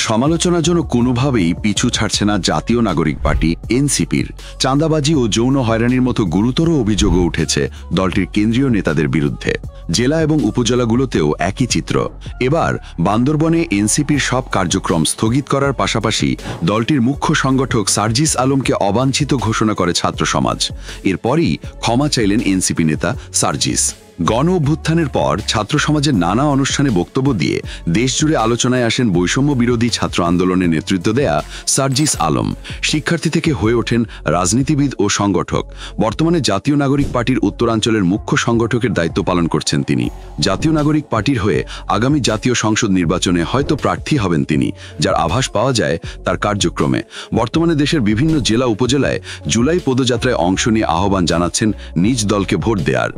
সমালোচনার জন্য কোনোভাবেই পিছু ছাড়ছে না জাতীয় নাগরিক পার্টি এনসিপির। চাঁদাবাজি ও যৌন হয়রানির মতো গুরুতর অভিযোগও উঠেছে দলটির কেন্দ্রীয় নেতাদের বিরুদ্ধে। জেলা এবং উপজেলাগুলোতেও একই চিত্র। এবার বান্দরবনে এনসিপির সব কার্যক্রম স্থগিত করার পাশাপাশি দলটির মুখ্য সংগঠক সার্জিস আলমকে অবাঞ্ছিত ঘোষণা করে ছাত্র সমাজ। এরপরই ক্ষমা চাইলেন এনসিপি নেতা সার্জিস। গণ অভ্যুত্থানের পর ছাত্র সমাজের নানা অনুষ্ঠানে বক্তব্য দিয়ে দেশজুড়ে আলোচনায় আসেন বৈষম্য বিরোধী ছাত্র আন্দোলনের নেতৃত্ব দেয়া সার্জিস আলম। শিক্ষার্থী থেকে হয়ে ওঠেন রাজনীতিবিদ ও সংগঠক। বর্তমানে জাতীয় নাগরিক পার্টির উত্তরাঞ্চলের মুখ্য সংগঠকের দায়িত্ব পালন করছেন তিনি। জাতীয় নাগরিক পার্টির হয়ে আগামী জাতীয় সংসদ নির্বাচনে হয়তো প্রার্থী হবেন তিনি, যার আভাস পাওয়া যায় তার কার্যক্রমে। বর্তমানে দেশের বিভিন্ন জেলা উপজেলায় জুলাই পদযাত্রায় অংশ নিয়ে আহ্বান জানাচ্ছেন নিজ দলকে ভোট দেওয়ার।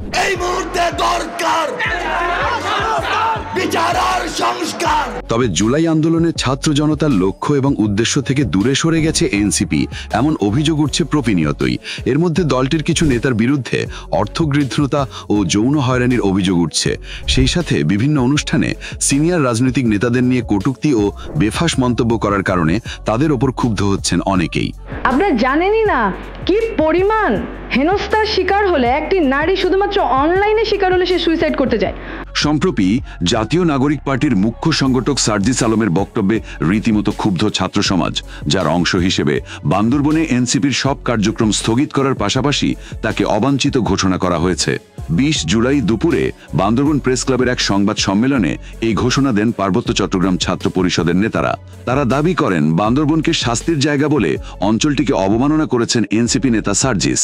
তবে জুলাই আন্দোলনের ছাত্র জনতার লক্ষ্য এবং উদ্দেশ্য থেকে দূরে সরে গেছে এনসিপি, এমন অভিযোগ উঠছে প্রতিনিয়তই। এর মধ্যে দলটির কিছু নেতার বিরুদ্ধে অর্থগৃহীতা ও যৌন হয়রানির অভিযোগ উঠছে। সেই সাথে বিভিন্ন অনুষ্ঠানে সিনিয়র রাজনৈতিক নেতাদের নিয়ে কটূক্তি ও বেফাঁস মন্তব্য করার কারণে তাদের ওপর ক্ষুব্ধ হচ্ছেন অনেকেই। আপনারা জানেনই না কি পরিমাণ হেনস্থার শিকার হলে একটি নারী শুধুমাত্র অনলাইনে শিকার হলে সে সুইসাইড করতে যায়। সম্প্রতি জাতীয় নাগরিক পার্টির মুখ্য সংগঠক সার্জিস আলমের বক্তব্যে রীতিমতো ক্ষুব্ধ ছাত্র সমাজ, যার অংশ হিসেবে বান্দরবনে এনসিপির সব কার্যক্রম স্থগিত করার পাশাপাশি তাকে অবাঞ্ছিত ঘোষণা করা হয়েছে। 20 জুলাই দুপুরে বান্দরবন প্রেস ক্লাবের এক সংবাদ সম্মেলনে এই ঘোষণা দেন পার্বত্য চট্টগ্রাম ছাত্র পরিষদের নেতারা। তারা দাবি করেন বান্দরবনকে শাস্তির জায়গা বলে অঞ্চলটিকে অবমাননা করেছেন এনসিপি নেতা সার্জিস।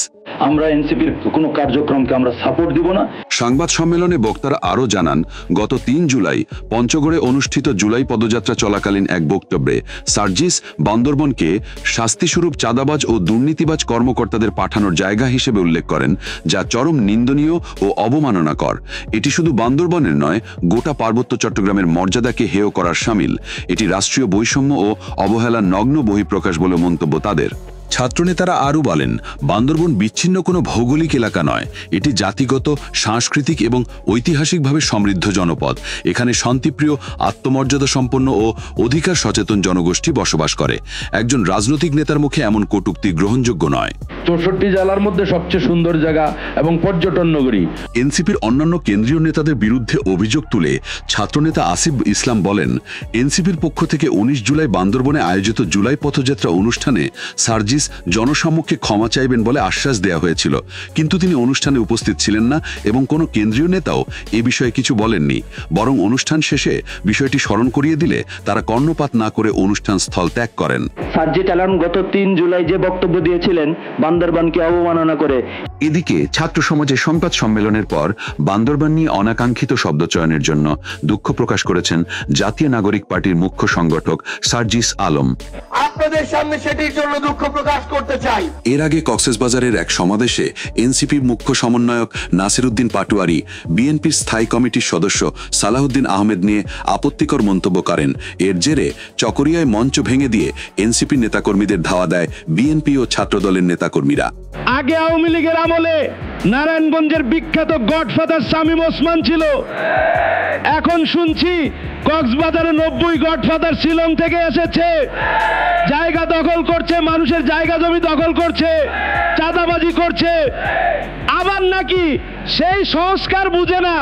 আমরা এনসিপির কোনো কার্যক্রমকে আমরা সাপোর্ট দিব না। সংবাদ সম্মেলনে বক্তারা আরও জানান, গত 3 জুলাই পঞ্চগড়ে অনুষ্ঠিত জুলাই পদযাত্রা চলাকালীন এক বক্তব্যে সার্জিস বান্দরবনকে শাস্তিস্বরূপ চাঁদাবাজ ও দুর্নীতিবাজ কর্মকর্তাদের পাঠানোর জায়গা হিসেবে উল্লেখ করেন, যা চরম নিন্দনীয় ও অবমাননাকর। এটি শুধু বান্দরবনের নয়, গোটা পার্বত্য চট্টগ্রামের মর্যাদাকে হেয় করার শামিল। এটি রাষ্ট্রীয় বৈষম্য ও অবহেলার নগ্ন বহিঃপ্রকাশ বলে মন্তব্য তাদের। ছাত্রনেতারা আরও বলেন, বান্দরবন বিচ্ছিন্ন কোনো ভৌগোলিক এলাকা নয়, এটি জাতিগত, সাংস্কৃতিক এবং ঐতিহাসিকভাবে সমৃদ্ধ জনপদ। এখানে শান্তিপ্রিয়, আত্মমর্যাদা সম্পন্ন ও অধিকার সচেতন জনগোষ্ঠী বসবাস করে। একজন রাজনৈতিক নেতার মুখে এমন কটূক্তি গ্রহণযোগ্য নয়। 64 জেলার মধ্যে সবচেয়ে সুন্দর জায়গা এবং পর্যটন নগরী। এনসিপির অন্যান্য কেন্দ্রীয় নেতাদের বিরুদ্ধে অভিযোগ তুলে ছাত্রনেতা আসিফ ইসলাম বলেন, এনসিপির পক্ষ থেকে 19 জুলাই বান্দরবনে আয়োজিত জুলাই পথযাত্রা অনুষ্ঠানে সার্জিস জনসম্মুখে ক্ষমা চাইবেন বলে আশ্বাস দেওয়া হয়েছিল, কিন্তু তিনি অনুষ্ঠানে উপস্থিত ছিলেন না এবং কোনো কেন্দ্রীয় নেতাও এ বিষয়ে কিছু বলেননি। বরং অনুষ্ঠান শেষে বিষয়টি স্মরণ করিয়ে দিলে তারা কর্ণপাত না করে অনুষ্ঠান স্থল ত্যাগ করেন। সার্জিস আলম গত 3 জুলাই যে বক্তব্য দিয়েছিলেন বান্দরবানকে অবমাননা করে। এদিকে ছাত্র সমাজের সংবাদ সম্মেলনের পর বান্দরবান নিয়ে অনাকাঙ্ক্ষিত শব্দ চয়নের জন্য দুঃখ প্রকাশ করেছেন জাতীয় নাগরিক পার্টির মুখ্য সংগঠক সার্জিস আলম। আপনাদের সামনে সেটির জন্য দুঃখ প্রকাশ করতে চাই। এর আগে কক্সবাজারের এক সমাবেশে এনসিপির মুখ্য সমন্বয়ক নাসির উদ্দিন পাটোয়ারি বিএনপির স্থায়ী কমিটির সদস্য সালাহউদ্দিন আহমেদ নিয়ে আপত্তিকর মন্তব্য করেন। এর জেরে চকরিয়ায় মঞ্চ ভেঙে দিয়ে এনসিপি নেতাকর্মীদের ধাওয়া দেয় বিএনপি ও ছাত্রদলের নেতাকর্মীরা। আগে আওয়ামী লীগের আমলে নারায়ণগঞ্জের বিখ্যাত গডফাদার শামীম ওসমান ছিল, এখন শুনছি কক্সবাজারে 90 গডফাদার শিলং থেকে এসেছে, জায়গা দখল করছে, মানুষের জায়গা জমি দখল করছে, চাঁদাবাজি করছে। আবার নাকি সেই সংস্কার বুঝে না।